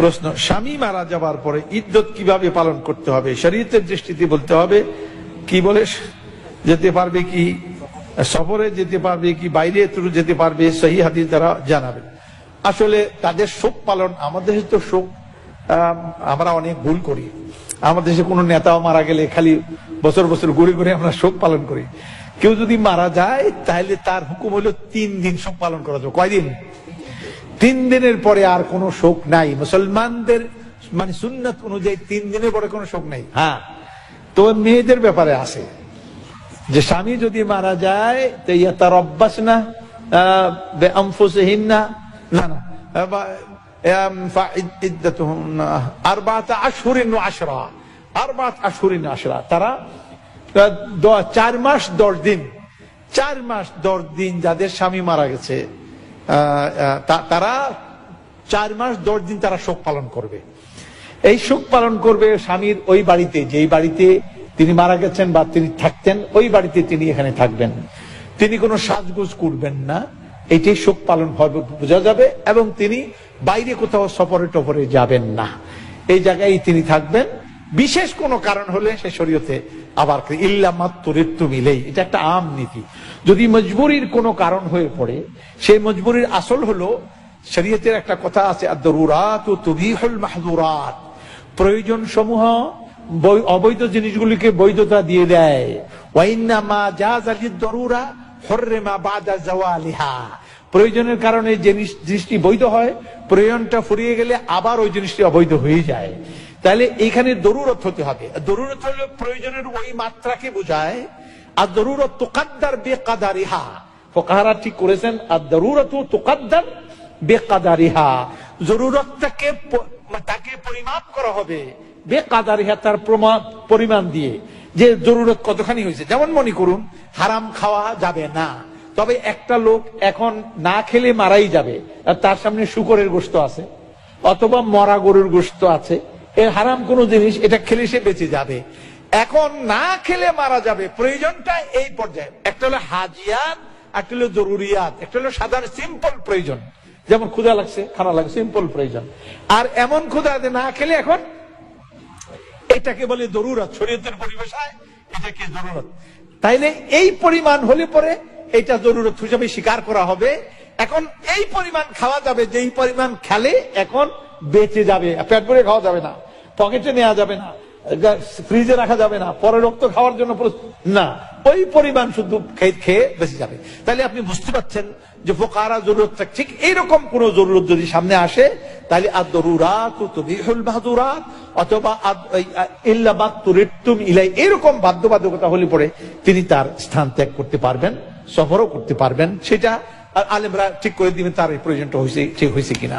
প্রশ্ন, স্বামী মারা যাবার পরে ইদ্যত কিভাবে পালন করতে হবে? শরীয়তের দৃষ্টিতে বলতে হবে কি বলে যেতে পারবে, কি সফরে যেতে পারবে, কি বাইরে যেতে পারবে, সহি হাদিস দ্বারা জানাবে। আসলে তাদের শোক পালন, আমাদের দেশে তো শোক আমরা অনেক ভুল করি। আমাদের দেশে কোনো নেতাও মারা গেলে খালি বছর বছর ঘুরে ঘুরে আমরা শোক পালন করি। কেউ যদি মারা যায় তাহলে তার হুকুম হলো 3 দিন শোক পালন করা যাবে। কয়দিন? 3 দিনের পরে আর কোনো শোক নাই মুসলমানদের, মানে সুন্নাত অনুযায়ী 3 দিনের পরে কোনো শোক নাই। হ্যাঁ, তো মেয়েদের ব্যাপারে আছে যে স্বামী যদি মারা যায় তো ইয়াতারাব্বাসনা বিআনফুসিহিন্না, না না, ফাইদ্দাতুহুন্না 4 আশহুরিন ওয়া 10, 4 আশহুরিন 10, তারা 4 মাস 10 দিন, 4 মাস 10 দিন যাদের স্বামী মারা গেছে তারা 4 মাস 10 দিন তারা শোক পালন করবে। এই শোক পালন করবে স্বামীর ওই বাড়িতে, যেই বাড়িতে তিনি মারা গেছেন বা তিনি থাকতেন, ওই বাড়িতে তিনি এখানে থাকবেন। তিনি কোনো সাজগোজ করবেন না, এটাই শোক পালন হবে বোঝা যাবে। এবং তিনি বাইরে কোথাও সফরে টফরে যাবেন না, এই জায়গায় তিনি থাকবেন। বিশেষ কোনো কারণ হলে সে শরীয়তে আবার ইল্লা মাত্তুরিত্তুম ইলাই, এটা একটা আম নীতি। যদি মজবুরির কোনো কারণ হয়ে পড়ে, সেই মজবুরির আসল হলো শরীয়তের একটা কথা আছে, আদ-দারুরাতু তুবিহুল মাহযুরাত, প্রয়োজন সমূহ অবৈধ জিনিসগুলিকে বৈধতা দিয়ে দেয়। ওয়া ইন্নামা জাযা লিদ-দারুরা হুররিমা বাদা জাওয়ালিহা, প্রয়োজনের কারণে জিনিসটি বৈধ হয়, প্রয়োজনটা ফুরিয়ে গেলে আবার ওই জিনিসটি অবৈধ হয়ে যায়। তাহলে এখানে দরুরত হতে হবে। দরুরত হলো প্রয়োজনের ওই মাত্রাকে বোঝায়। আর দরুরত তুকাদ্দার বিকাদারিহা, ফুকাহারা ঠিক করেছেন, আর দরুরত তুকাদ্দার বিকাদারিহা, জরুরতটাকে তাকে পরিমাপ করা হবে বেকাদারিহা, তার পরিমাণ দিয়ে, যে জরুরত কতখানি হয়েছে। যেমন মনে করুন হারাম খাওয়া যাবে না, তবে একটা লোক এখন না খেলে মারাই যাবে, আর তার সামনে শূকরের গোশত আছে অথবা মরা গরুর গোশত আছে, এর হারাম কোন জিনিস, এটা খেলে সে বেঁচে যাবে। এখন না খেলে মারা যাবে, প্রয়োজনটা এই পর্যায়ে। একটা হলো হাজিয়াত, একটা হলো জরুরিয়াত, একটা হলো সাধারণ সিম্পল প্রয়োজন, যেমন ক্ষুধা লাগছে, খানা লাগছে, সিম্পল প্রয়োজন। আর এমন ক্ষুধা না খেলে এখন, এটাকে বলে দরুরত, শরীয়তের পরিভাষায় এটাকে দরুরত। তাইলে এই পরিমাণ হলে পরে এটা জরুরত হিসেবে স্বীকার করা হবে। এখন এই পরিমাণ খাওয়া যাবে, যেই পরিমাণ খেলে এখন বেঁচে যাবে, পেট ভরে খাওয়া যাবে না, পকেটে নেওয়া যাবে না, ফ্রিজে রাখা যাবে না, পরে রক্ত খাওয়ার জন্য না, ওই পরিমাণ শুধু খেয়ে বেঁচে যাবে। তাহলে আপনি বুঝতে পারছেন যে ফুকাহারা জরুরত, ঠিক এইরকম কোন জরুরত যদি সামনে আসে, তাহলে আদ-দারুরাতু তুবিহুল মাহযুরাত অথবা ইল্লা মাত্তুরিত্তুম ইলাই, এরকম বাধ্যবাধকতা হলে পরে তিনি তার স্থান ত্যাগ করতে পারবেন, সফরও করতে পারবেন। সেটা আলেমরা ঠিক করে দিবেন তার এই প্রয়োজনটা হয়েছে, ঠিক হয়েছে কিনা।